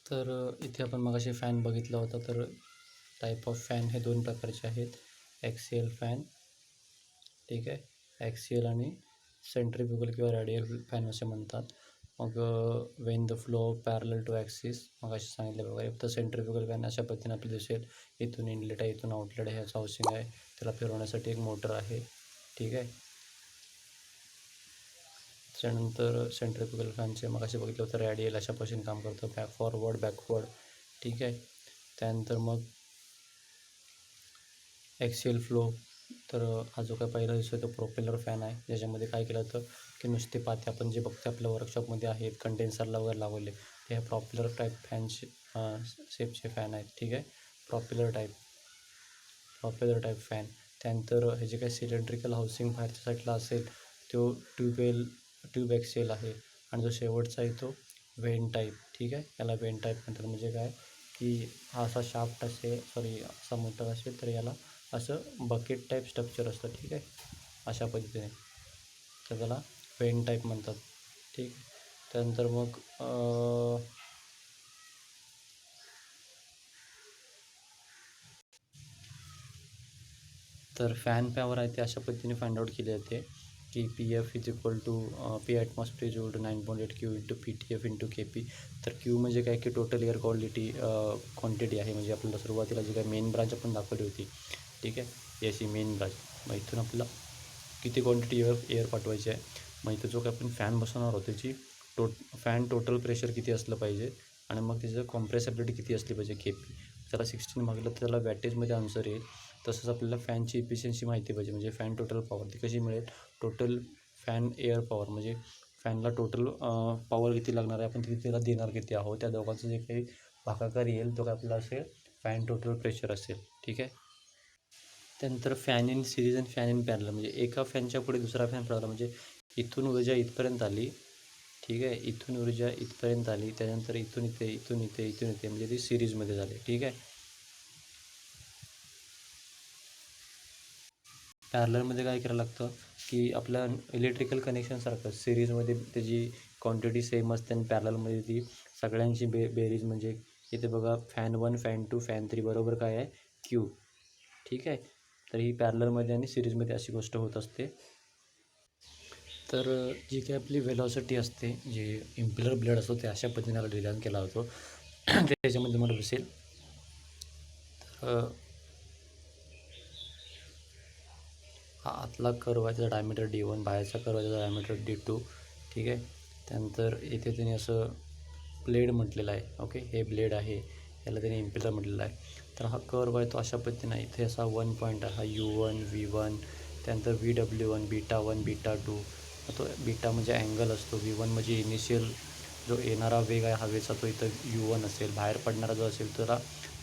तर इथे आपण मगाशी फॅन बघितला होता. तर टाईप ऑफ फॅन हे 2 प्रकारचे आहेत. ॲक्सियल फॅन, ठीक आहे. ॲक्सियल आणि सेंट्रिफ्युगल किंवा रेडियल फॅन असे म्हणतात. मग when the flow parallel to axis मगाशी सांगितल्याप्रकारे फक्त सेंट्रिफ्युगल फॅन अशा पद्धतीने आपल्याला दिसेल. इथून इनलेट आहे, इथून आउटलेट आहे, ह्याचं हाऊसिंग आहे, त्याला फिरवण्यासाठी एक मोटर आहे, ठीक आहे. त्याच्यानंतर सेंट्रिफ्युगल फॅनचे मगाशी बघितलं होतं रॅडियल अशा पद्धतीने काम करतं, फॉरवर्ड बॅकवर्ड, ठीक आहे. त्यानंतर मग ॲक्सियल फ्लो. तर हा जो काय पहिला दिसतो तो प्रोपेलर फॅन आहे, ज्याच्यामध्ये काय केलं होतं की नुसते पाते आपण जे बघतो आपल्या वर्कशॉपमध्ये आहेत कंडेन्सरला वगैरे लावले, हे प्रॉपेलर टाईप फॅनचे शेपचे फॅन आहेत, ठीक आहे. Propeller type fan. त्यानंतर हे जे काही सिलेंड्रिकल हाऊसिंग बाहेरच्या साईडला असेल तो ट्यूब ॲक्सियल आहे. आणि जो शेवटचा आहे तो व्हेन टाईप, ठीक आहे. याला व्हेन टाईप म्हणतात. म्हणजे काय की हा असा शाफ्ट असेल, असा मोठा असेल तर याला असं बकेट टाईप स्ट्रक्चर असतं, ठीक आहे, अशा पद्धतीने. तर त्याला व्हेन टाईप म्हणतात, ठीक. त्यानंतर मग तर फॅन पॉवर आहे ते अशा पद्धतीने फाइंड आउट केली जाते की PF is equal to P atmosphere is equal to 9.8 Q into PTF into KP. तर क्यू म्हणजे काय की टोटल एअर क्वांटिटी आहे. म्हणजे आपल्याला सुरुवातीला जी काय मेन ब्रांच आपण दाखवली होती, ठीक आहे, याची मेन ब्रांच. मग इथून आपल्याला किती क्वांटिटी एअर पाठवायची आहे. मग इथं जो काय आपण फॅन बसवणार आहोत त्याची फॅन टोटल प्रेशर किती असलं पाहिजे आणि मग त्याचं कॉम्प्रेसिबिलिटी किती असली पाहिजे KP. त्याला 16 मागलं तर त्याला वॅटेजमध्ये आन्सर येईल. तसंच आपल्याला फॅनची इफिशियन्सी माहिती पाहिजे, म्हणजे फॅन टोटल पॉवर ती कशी मिळेल. टोटल फॅन एअर पॉवर म्हणजे फॅनला टोटल पॉवर किती लागणार आहे, आपण किती त्याला देणार किती आहोत, त्या दोघांचं जे काही भागाकार येईल तो काय आपल्याला असेल फॅन टोटल प्रेशर असेल, ठीक आहे. त्यानंतर फॅन इन सिरीज आणि फॅन इन पॅरलल. म्हणजे एका फॅनच्या पुढे दुसरा फॅन पडला म्हणजे इथून ऊर्जा इथपर्यंत आली, ठीक आहे, इथून ऊर्जा इथपर्यंत आली, त्यानंतर इथून इथे, इथून इथे, इथून इथे, म्हणजे ती सिरीजमध्ये झाली, ठीक आहे. पॅरललमध्ये काय करायला लागतं की आपल्या इलेक्ट्रिकल कनेक्शनसारखं सिरीजमध्ये त्याची क्वांटिटी सेम असते आणि पॅरललमध्ये ती सगळ्यांची बेरीज. म्हणजे इथे बघा फॅन 1 फॅन 2 फॅन 3 बरोबर काय आहे क्यू, ठीक आहे. तर ही पॅरललमध्ये आणि सिरीजमध्ये अशी गोष्ट होत असते. तर जी काही आपली व्हेलॉसिटी असते, जे इम्पेलर ब्लेड असतो ते अशा पद्धतीने डिझाईन केला होतो. त्याच्यामध्ये तुम्हाला दिसेल. तर हा आतला कर्व आहे, त्याचा डायमीटर D1, बाहेरचा कर्व आहे त्याचा डायमीटर D2, ठीक आहे. त्यानंतर इथे त्याने असं ब्लेड म्हटलेलं आहे, ओके, हे ब्लेड आहे, याला त्याने इम्पेलर म्हटलेलं आहे. तर हा कर्व आहे तो अशा पद्धतीने इथे असा 1 पॉईंट आहे, हा U1 V1, त्यानंतर VW1 बीटा 1 बीटा 2. तो बीटा म्हणजे अँगल असतो, V1 म्हणजे इनिशियल जो येणारा वेग आहे हवेचा तो इथं U1 असेल, बाहेर पडणारा जो असेल त्याला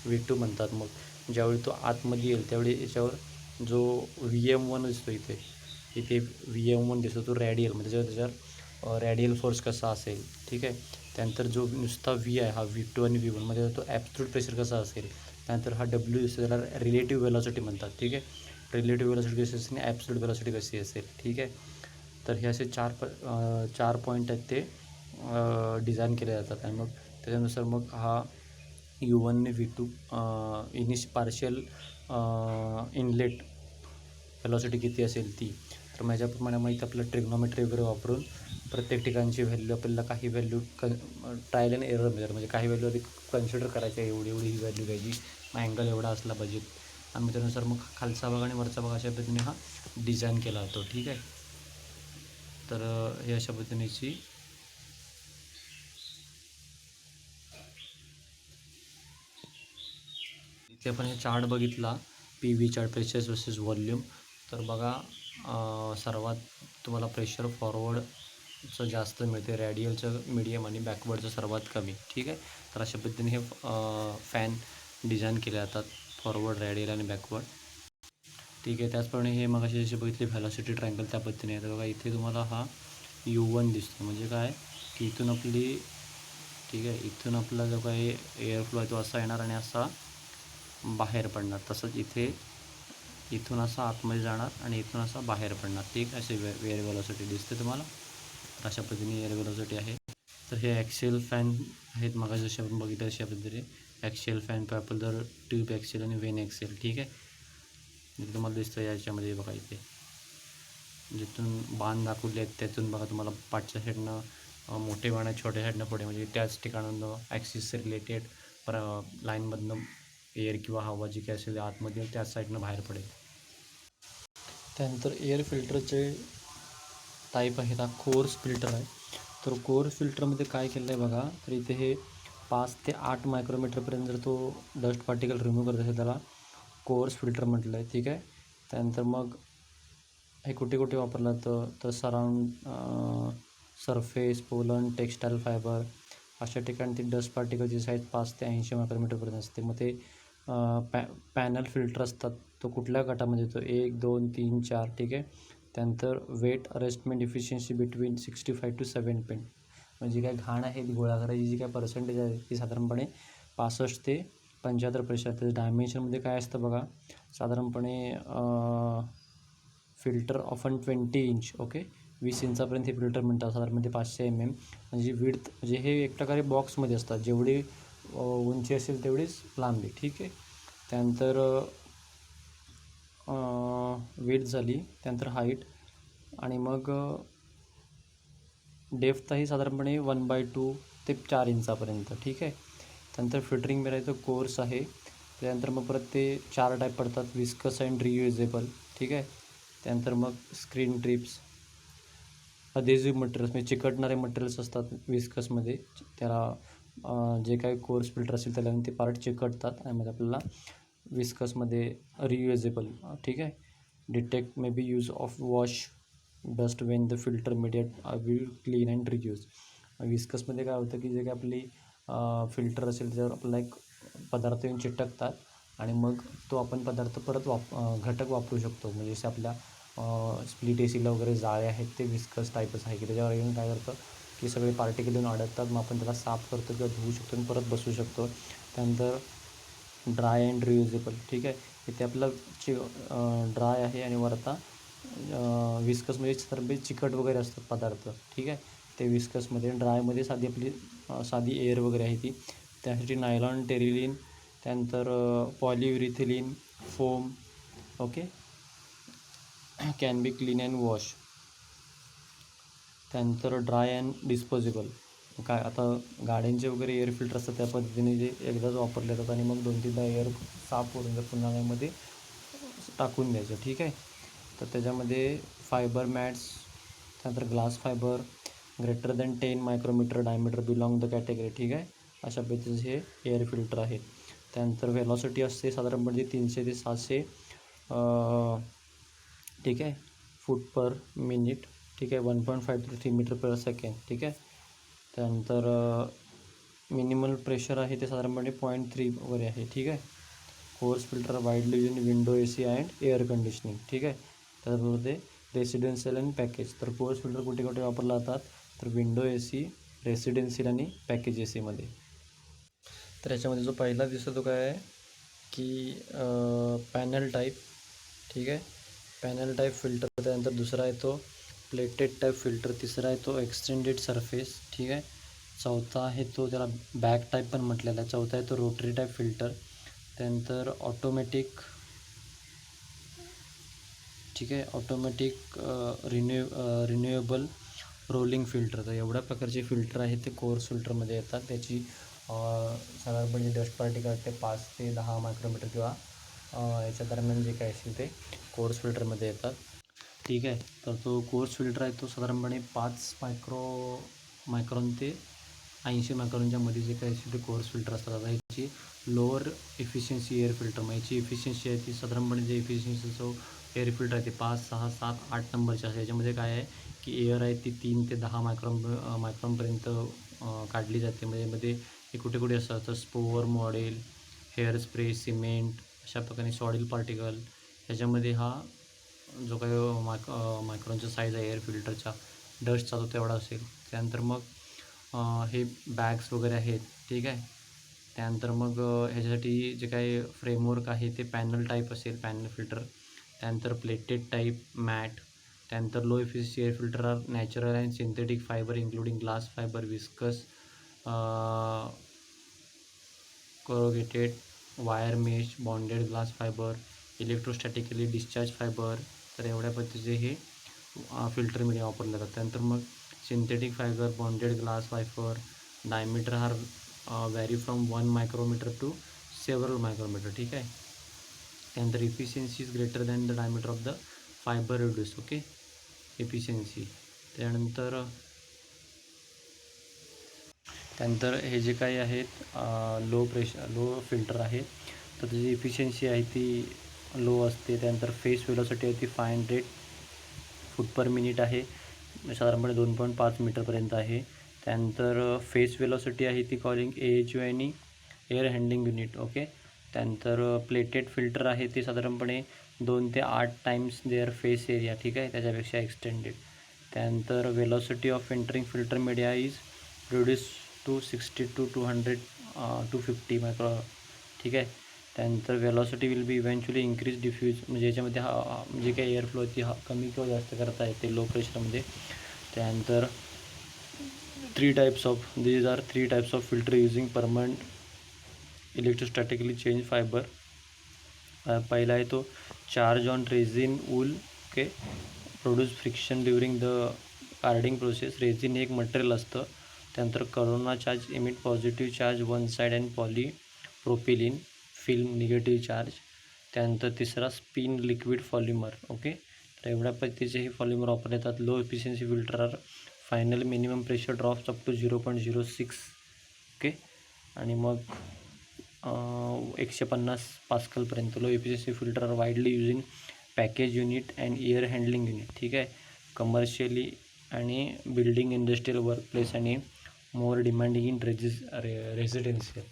V2 म्हणतात. मग ज्यावेळी तो आतमध्ये येईल त्यावेळी याच्यावर जो VM1 दिसतो इथे इथे VM1 दिसतो तो रॅडियल, म्हणजे त्याच्यावर रॅडियल फोर्स कसा असेल, ठीक आहे. त्यानंतर जो नुसता V आहे हा V2 आणि V1 मध्ये तो ॲब्सोल्यूट प्रेशर कसा असेल. त्यानंतर हा W दिसतो त्याला रिलेटिव्ह वेलॉसिटी म्हणतात, ठीक आहे. रिलेटिव्ह वेलॉसिटी कशी असेल आणि ॲब्सोल्यूट वेलॉसिटी कशी असेल, ठीक आहे. तर हे असे चार पॉईंट आहेत ते डिझाईन केले जातात. आणि मग त्याच्यानुसार मग हा U1 आणि V2 पार्शियल इनलेट वेलॉसिटी किती असेल ती. तर माझ्याप्रमाणे माहीत आपलं ट्रिग्नॉमेट्री वगैरे वापरून प्रत्येक ठिकाणची व्हॅल्यू आपल्याला काही value trial and error measure, म्हणजे काही व्हॅल्यू आधी कन्सिडर करायच्या, एवढी ही व्हॅल्यू घ्यायची, अँगल एवढा असला पाहिजे. आणि मग त्यानुसार मग खालचा भाग आणि वरचा भाग अशा पद्धतीने हा डिझाईन केला जातो, ठीक आहे. तर हे अशा पद्धतीनेची इथे आपण हे चार्ट बघितला, PV chart, pressure versus volume. तर बघा सर्वात तुम्हाला प्रेशर फॉरवर्डचं जास्त मिळते, रॅडियलचं मिडियम आणि बॅकवर्डचं सर्वात कमी, ठीक आहे. तर अशा पद्धतीने हे फॅन डिझाईन केले जातात, फॉरवर्ड, रॅडियल आणि बॅकवर्ड, ठीक आहे. त्याचप्रमाणे हे मग अशी जशी बघितली व्हॅलॉसिटी ट्रायंगल त्या पद्धतीने आहे. तर बघा इथे तुम्हाला हा U1 दिसतो, म्हणजे काय की इथून आपली, ठीक आहे, इथून आपला जो काही एअर फ्लो आहे तो असा येणार आणि असा बाहेर पडणार. तसंच इथे इथून असा आतमध्ये जाणार आणि इथून असा बाहेर पडणार, ठीक. असे एअर व्हेलॉसिटी दिसते तुम्हाला. अशा पद्धतीने एअर व्हेलॉसिटी आहे. तर हे ॲक्सियल फॅन आहेत, मग जसे आपण बघितलं अशा पद्धतीने axial fan, popular tube axial आणि वेन ॲक्सियल. ठीक आहे, म्हणजे तुम्हाला दिसतं याच्यामध्ये बघा इथे जिथून बाण दाखवले आहेत त्यातून बघा तुम्हाला पाठच्या साईडनं मोठे बाण आहेत, छोट्या साईडनं पुढे, म्हणजे त्याच ठिकाणानं ॲक्सिस रिलेटेड लाईनमधनं एअर किंवा हवा जी काय असेल आतमध्ये त्याच साईडनं बाहेर पडेल. त्यानंतर एअर फिल्टरचे टाईप आहेत, हा कोर्स फिल्टर आहे. तर कोर्स फिल्टरमध्ये काय केलं आहे बघा, तर इथे हे 5 ते 8 मायक्रोमीटरपर्यंत जर तो डस्ट पार्टिकल रिमूव्ह करत असेल त्याला कोर्स फिल्टर म्हटलं आहे. ठीक आहे, त्यानंतर मग हे कुठे कुठे वापरलं जातं, तर surround surface, pollen, textile fibre अशा ठिकाणी ती डस्ट पार्टिकलची साईज 5 ते 80 मायक्रोमीटरपर्यंत असते. मग ते पॅनल फिल्टर असतात, तो कुठल्या गटामध्ये येतो, 1, 2, 3, 4. ठीक आहे, त्यानंतर वेट अरेस्टमेंट इफिशियन्सी बिटवीन 65 to 70. म्हणजे काय घाण आहे ती गोळा करायची जी काय पर्सेंटेज आहे ती साधारणपणे 65 ते 75%. त्याचं डायमेन्शनमध्ये काय असतं बघा, साधारणपणे फिल्टर ऑफन 20 इंच. ओके, 20 इंचापर्यंत हे फिल्टर म्हणतात, साधारणपणे 500 mm. म्हणजे विड्थ, म्हणजे हे एक प्रकारे बॉक्समध्ये असतात, जेवढी उंची असेल तेवढीच लांबी. ठीक आहे, त्यानंतर विड्थ झाली, त्यानंतर हाईट, आणि मग डेप्थही साधारणपणे 1/2 ते 4 इंचापर्यंत. ठीक आहे, त्यानंतर फिल्टरिंग मिरायचं कोर्स आहे. त्यानंतर मग परत ते 4 टाईप पडतात, विस्कस अँड रियुजेबल. ठीक आहे, त्यानंतर मग स्क्रीन ट्रिप्स, अधेझिव्ह मटेरियल्स म्हणजे चिकटणारे मटेरियल्स असतात विस्कसमध्ये, त्याला जे काही कोर्स फिल्टर असेल त्याला ते पार्ट चिकटतात आणि मग आपल्याला विस्कसमध्ये रियुजेबल. ठीक आहे, detect may be use of wash dust when the filter media will clean and reuse. विस्कसमध्ये काय होतं की जे काही आपली फिल्टर असेल त्याच्यावर आपल्याला एक पदार्थ येऊन चिटकतात आणि मग तो आपण पदार्थ परत घटक वापरू शकतो. म्हणजे जसे आपल्या स्प्लिट एसीला वगैरे जाळे आहेत ते विस्कस टाईपच आहे की त्याच्यावर येऊन काय करतं की सगळे पार्टिकल येऊन अडकतात, मग आपण त्याला साफ करतो किंवा धुवू शकतो आणि परत बसवू शकतो. त्यानंतर ड्राय अँड रियुजेबल. ठीक आहे, इथे आपलं ड्राय आहे आणि वरता विस्कसमध्ये तर चिकट वगैरे असतात पदार्थ. ठीक आहे, ते विस्कसमध्ये. ड्रायमध्ये साधी आपली साधी एअर वगैरे आहे ती, त्यासाठी नायलॉन, टेरिलिन, त्यानंतर polyurethane foam. Okay, can be clean and wash. त्यानंतर ड्राय अँड डिस्पोजेबल. काय आता गाड्यांचे वगैरे एअर फिल्टर असतात त्या पद्धतीने जे एकदाच वापरले जातात आणि मग 2-3दा एअर साफ करून जर पुन्हा त्यामध्ये टाकून द्यायचं. ठीक आहे, तर त्याच्यामध्ये फायबर मॅट्स, त्यानंतर glass fibre greater than 10 micrometre diameter belong the category. ठीक आहे, अशा पद्धतीचे हे एअर फिल्टर आहेत. त्यानंतर व्हेलॉसिटी असते साधारणपणे 300 ते 700 ठीक आहे फूट पर मिनिट. ठीक आहे, 1.5 to 3 मीटर पर सेकंड. ठीक आहे, त्यानंतर मिनिमल प्रेशर आहे ते साधारणपणे 0.3 वगैरे आहे. ठीक आहे, course filter widely use in window AC and air conditioning. ठीक आहे, त्याचबरोबर ते रेसिडेन्शियल अँड पॅकेज. तर कोर्स फिल्टर कुठे कुठे वापरला जातात, तर विंडो AC, रेसिडेन्शियल आणि पॅकेज ACमध्ये. तर याच्यामध्ये जो पहिला दिसतो तो काय आहे की पॅनल टाईप. ठीक आहे, पॅनल टाईप फिल्टर. त्यानंतर दुसरा आहे तो प्लेटेड टाईप फिल्टर. तिसरा आहे तो एक्सटेंडेड सरफेस. ठीक आहे, चौथा आहे तो त्याला बॅक टाईप पण म्हटलेला आहे. चौथा आहे तो रोटरी टाईप फिल्टर. त्यानंतर ऑटोमॅटिक. ठीक आहे, ऑटोमॅटिक रिन्युएबल रोलिंग फिल्टर. तर एवढ्या प्रकारचे फिल्टर आहेत ते कोर्स फिल्टरमध्ये येतात. त्याची साधारणपणे डस्ट पार्टिकल ते 5 ते 10 मायक्रोमीटर किंवा याच्या दरम्यान जे काय असेल ते कोर्स फिल्टरमध्ये येतात. ठीक आहे, तर तो कोर्स फिल्टर आहे तो साधारणपणे 5 मायक्रॉन ते 80 मायक्रॉनच्या मध्ये जे काही असेल ते कोर्स फिल्टर असतात. आता ह्याची लोअर इफिशियन्सी एअर फिल्टर, मग याची इफिशियन्सी आहे ती साधारणपणे जे इफिशियन्सीचं एअर फिल्टर आहे ते 5, 6, 7, 8 नंबरचे असते. याच्यामध्ये काय आहे की एअर आहे ती 3 ते 10 मायक्रॉनपर्यंत काढली जाते. म्हणजे मध्ये हे कुठे कुठे असतं, तर spore model, hair spray, cement अशा प्रकारे सॉइल पार्टिकल. ह्याच्यामध्ये हा जो काही मायक्रॉनचा साईज आहे एअर फिल्टरचा डस्टचा तो तेवढा असेल. त्यानंतर मग हे बॅग्स वगैरे आहेत. ठीक आहे, त्यानंतर मग ह्याच्यासाठी जे काही फ्रेमवर्क आहे ते पॅनल टाईप असेल, पॅनल फिल्टर. त्यानंतर प्लेटेड टाईप, मॅट, त्यानंतर low efficiency air filter are natural and synthetic fibre including glass fibre, viscose, corrugated wire mesh, bonded glass fibre, electrostatically discharge fibre. तर एवढ्या पद्धतीचे हे फिल्टर मीडिया वापरले जातात. त्यानंतर मग synthetic fibre, bonded glass fibre, diameter are vary from 1 micrometre to several micrometre. ठीक आहे. त्यानंतर efficiency is greater than the diameter of the fibre reduce. Okay, efficiency. त्यानंतर हे जे काही आहेत लो फिल्टर आहेत, तर त्याची इफिशियन्सी आहे ती लो असते. त्यानंतर फेस वेलॉसिटी आहे ती 500 फूट पर मिनिट आहे, साधारणपणे 2.5 मीटरपर्यंत आहे. त्यानंतर फेस वेलॉसिटी आहे ती कॉलिंग AHU आणि एअर हँडलिंग युनिट. ओके. त्यानंतर प्लेटेड फिल्टर आहे ते साधारणपणे 2 ते 8 टाइम्स देअर फेस एरिया. ठीक आहे, त्याच्यापेक्षा एक्सटेंडेड. त्यानंतर velocity of entering filter media is reduce to 60 to 200 250 micro. ठीक आहे. त्यानंतर velocity will be eventually increase diffuse, म्हणजे याच्यामध्ये म्हणजे काही एअर फ्लो ती कमी किंवा जास्त करता येते लो प्रेशरमध्ये. त्यानंतर 3 types of filter using permanent electrostatically change fibre. पहिला आहे तो charge on resin wool. Okay, produce friction during the carding process. Resin हे एक मटेरियल असतं. त्यानंतर corona charge emit positive charge one side and polypropylene film negative charge. त्यानंतर तिसरा spin liquid polymer. Okay, तर एवढ्या पद्धतीचे हे पॉलिमर वापरले जातात. Low efficiency filter are final minimum pressure drops up to 0.06. Okay, आणि मग 150 पास्कलपर्यंत. Low efficiency filter are widely using package unit and air handling unit. ठीक आहे, कमर्शियली आणि बिल्डिंग, इंडस्ट्रियल, वर्कप्लेस आणि मोर डिमांडिंग इन रेसिडेन्शियल.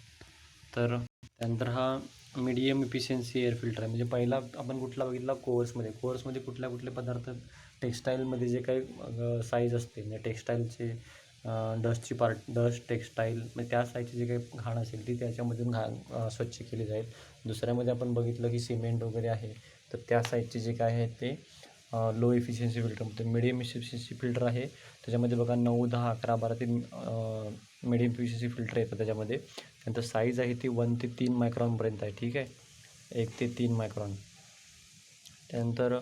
तर त्यानंतर हा मीडियम इफिशियन्सी एअर फिल्टर आहे. म्हणजे पहिला आपण कुठला बघितला कोर्समध्ये कुठले पदार्थ टेक्स्टाईलमध्ये जे काही साईज असते, म्हणजे टेक्स्टाईलचे डस्ट टेक्स्टाईल, म्हणजे त्या साईजची जे काही घाण असेल ती त्याच्यामधून स्वच्छ केली जाईल. दुसऱ्यामध्ये आपण बघितलं की सिमेंट वगैरे आहे, तर त्या साईजचे जे काय आहे ते लो इफिशियन्सी फिल्टर. तर मिडियम इफिशियन्सी फिल्टर आहे त्याच्यामध्ये बघा 9, 10, 11, 12 ते मिडियम इफिशियन्सी फिल्टर येतं त्याच्यामध्ये. त्यानंतर साईज आहे ती 1 ते 3 मायक्रॉनपर्यंत आहे. ठीक आहे, 1 ते 3 मायक्रॉन. त्यानंतर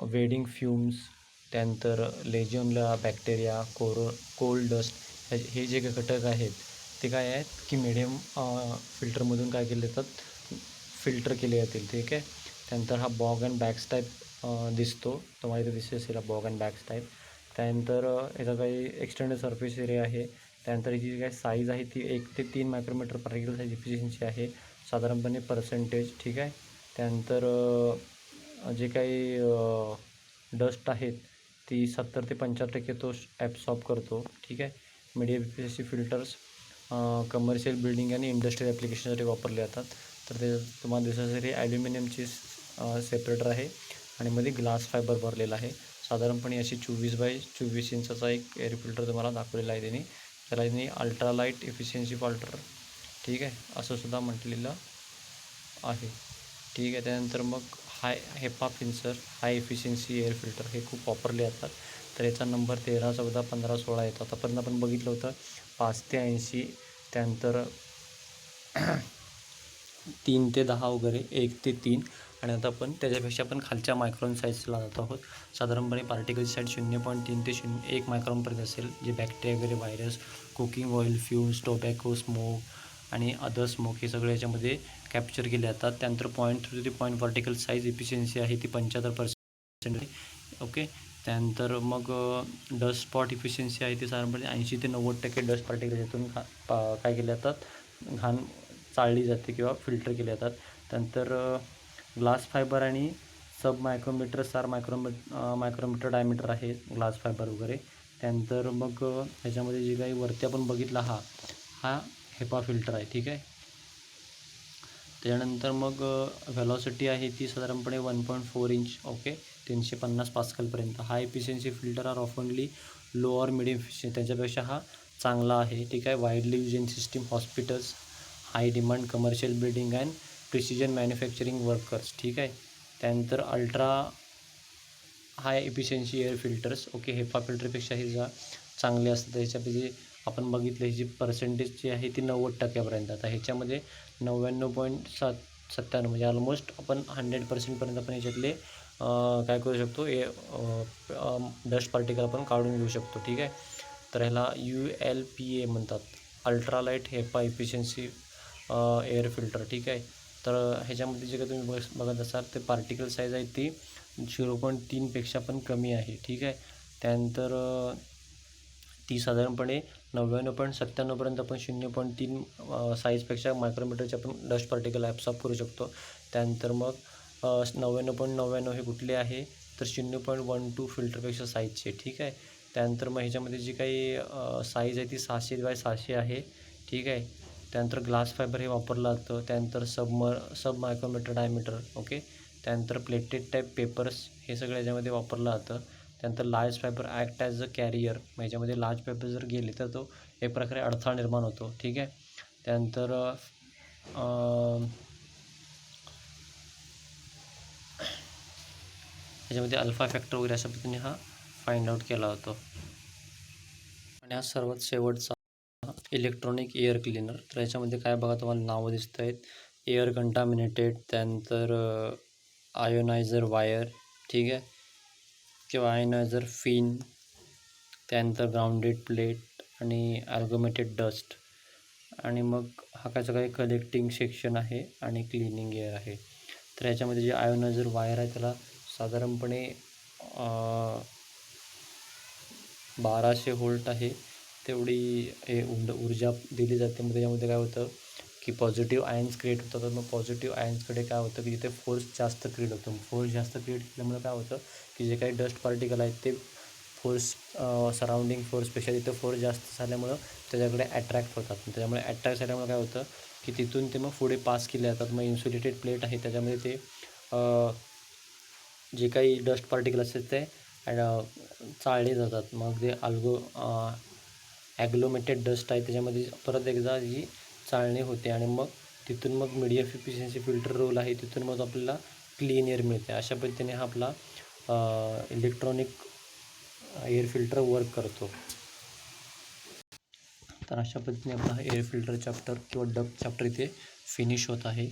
वेडिंग फ्युम्स, त्यानंतर लेजिओनला बॅक्टेरिया, कोल्ड डस्ट, हे जे घटक आहेत ते काय आहेत की मिडियम फिल्टरमधून काय केले जातात, फिल्टर केले जातील. ठीक आहे. त्यानंतर हा बॉग अँड बॅग्स टाईप दिसतो, तुम्हाला इथे दिसत असेल बॉग अँड बॅग्स टाईप. त्यानंतर ह्याचा काही एक्सटेंडेड सरफेस एरिया आहे. त्यानंतर ह्याची जी काही साईज आहे ती 1 ते 3 मायक्रोमीटर पार्टिकल साईज इफिशियन्सी आहे साधारणपणे पर्सेंटेज. ठीक आहे. त्यानंतर जे काही डस्ट आहेत ती 70 ते 75% तो ॲब्सॉर्ब करतो. ठीक आहे. Medium efficiency filters commercial, building आणि इंडस्ट्रियल ॲप्लिकेशनसाठी वापरले जातात. तर ते तुम्हाला दिसत असेल हे ॲल्युमिनियमची सेपरेटर आहे आणि मध्ये ग्लास फायबर भरलेला आहे. साधारणपणे अशी 24x24 इंचाचा एक एअर फिल्टर तुम्हाला दाखवलेला आहे त्यांनी. त्याला त्यांनी अल्ट्रालाईट एफिशियन्सी फिल्टर, ठीक आहे, असं सुद्धा म्हटलेलं आहे. ठीक आहे. त्यानंतर मग हेपा फिन्सर हाय एफिशियन्सी एअर फिल्टर हे खूप वापरले जातात. तर याचा नंबर 13, 14, 15, 16 येतो. आतापर्यंत आपण बघितलं होतं 5 ते 80, त्यानंतर 3 ते 10 वगैरे, 1 ते 3, आणि आता आपण त्याच्यापेक्षा पण खालच्या मायक्रॉन साईजला जात आहोत. साधारणपणे पार्टिकलची साईज 0.3 ते 1 मायक्रॉनपर्यंत असेल, जे बॅक्टेरिया वगैरे, virus, cooking oil, fumes, tobacco smoke आणि अदर स्मोक हे सगळे याच्यामध्ये कॅप्चर केले जातात. त्यानंतर 0.3 ते 0 पार्टिकल साईज इफिशियन्सी आहे ती 75%. ओके. त्यानंतर मग डस्ट स्पॉट इफिशियन्सी आहे ती साधारणपणे 80 ते 90% डस्ट पार्टिकल यातून काय केले जातात, घाण चाळली जाते किंवा फिल्टर केले जातात. त्यानंतर ग्लास फायबर आणि सब मायक्रोमीटर, मायक्रोमीटर डायमीटर आहे ग्लास फायबर वगैरे. त्यानंतर मग ह्याच्यामध्ये जे काही वरती आपण बघितला हा हेपा फिल्टर आहे. ठीक आहे. त्याच्यानंतर मग व्हेलॉसिटी आहे ती साधारणपणे 1.4 इंच. ओके, 350 पास्कलपर्यंत. High efficiency filter are oftenly low or medium efficiency, त्याच्यापेक्षा हा चांगला आहे. ठीक आहे. Widely use in system, hospitals, high demand, commercial, building and precision manufacturing workers. ठीक आहे. त्यानंतर high efficiency air filters. Okay, HEPA फिल्टरपेक्षा हे चांगले असतात. ह्याच्यापैकी आपण बघितलं ह्याची पर्सेंटेज जी आहे ती 90% आता ह्याच्यामध्ये 99.97 म्हणजे ऑलमोस्ट आपण 100% आपण ह्याच्यातले काय करू शकतो, डस्ट पार्टिकल आपण काढून घेऊ शकतो. ठीक आहे. तर ह्याला ULPA म्हणतात, अल्ट्रालाईट हेपा इफिशियन्सी एअर फिल्टर. ठीक आहे. तर ह्याच्यामध्ये जे काही तुम्ही बघत असाल ते पार्टिकल साईज आहे ती 0.3पेक्षा पण कमी आहे. ठीक आहे. त्यानंतर ती साधारणपणे 99.97पर्यंत आपण 0.3 साईजपेक्षा मायक्रोमीटरचे आपण डस्ट पार्टिकल ॲब्सॉर्ब करू शकतो. त्यानंतर मग 99.99 हे कुठले आहे तर 0.12 फिल्टरपेक्षा साईजचे. ठीक आहे. त्यानंतर मग ह्याच्यामध्ये जी काही साईज आहे ती 600x600 आहे. ठीक आहे. त्यानंतर ग्लास फायबर हे वापरलं जातं. त्यानंतर सब मायक्रोमीटर डायमीटर. ओके. त्यानंतर प्लेटेड टाईप पेपर्स हे सगळं याच्यामध्ये वापरलं जातं. त्यानंतर large fibre act as a carrier. मग ह्याच्यामध्ये लार्ज फायबर जर गेले तर तो एक प्रकारे अडथळा निर्माण होतो. ठीक आहे. त्यानंतर ह्याच्यामध्ये अल्फा फॅक्टर वगैरे अशा पद्धतीने हा फाइंड आउट केला होतो. आणि हा सर्वात शेवटचा इलेक्ट्रॉनिक एअर क्लीनर. तर याच्यामध्ये काय बघा तुम्हाला नावं दिसत आहेत, एअर कंटामिनेटेड, त्यानंतर आयोनायझर वायर. ठीक आहे, किंवा आयोनायझर फिन, त्यानंतर ग्राउंडेड प्लेट आणि ॲल्गोमेटेड डस्ट. आणि मग हा काय सगळं कलेक्टिंग सेक्शन आहे आणि क्लिनिंग एअर आहे. तर याच्यामध्ये जे आयोनायझर वायर आहे त्याला साधारणपणे 1200 व्होल्ट आहे तेवढी हे ऊर्जा दिली जाते. मग त्याच्यामध्ये काय होतं की पॉझिटिव्ह आयन्स क्रिएट होतात. तर मग पॉझिटिव्ह आयन्सकडे काय होतं की जिथे फोर्स जास्त क्रिएट होतो, फोर्स जास्त क्रिएट केल्यामुळे काय होतं की जे काही डस्ट पार्टिकल आहेत ते फोर्स सराउंडिंग फोर्सपेक्षा तिथं फोर्स जास्त झाल्यामुळं त्याच्याकडे अट्रॅक्ट होतात. त्याच्यामुळे अट्रॅक्ट झाल्यामुळे काय होतं की तिथून ते मग पुढे पास केले जातात. मग इन्सुलेटेड प्लेट आहे त्याच्यामध्ये ते जे काही डस्ट पार्टिकल असतात ते चाळले जातात. मग ते ॲग्लोमेटेड डस्ट आहे त्याच्यामध्ये परत एकदा जी चाळणी होते आणि मग तिथून मग मीडियम इफिशियन्सी फिल्टर रोल आहे तिथून मग आपल्याला क्लीन एअर मिळते. अशा पद्धतीने हा आपला इलेक्ट्रॉनिक एअर फिल्टर वर्क करतो. तर अशा पद्धतीने आपला एअर फिल्टर चॅप्टर किंवा डक्ट चॅप्टर इथे फिनिश होत आहे.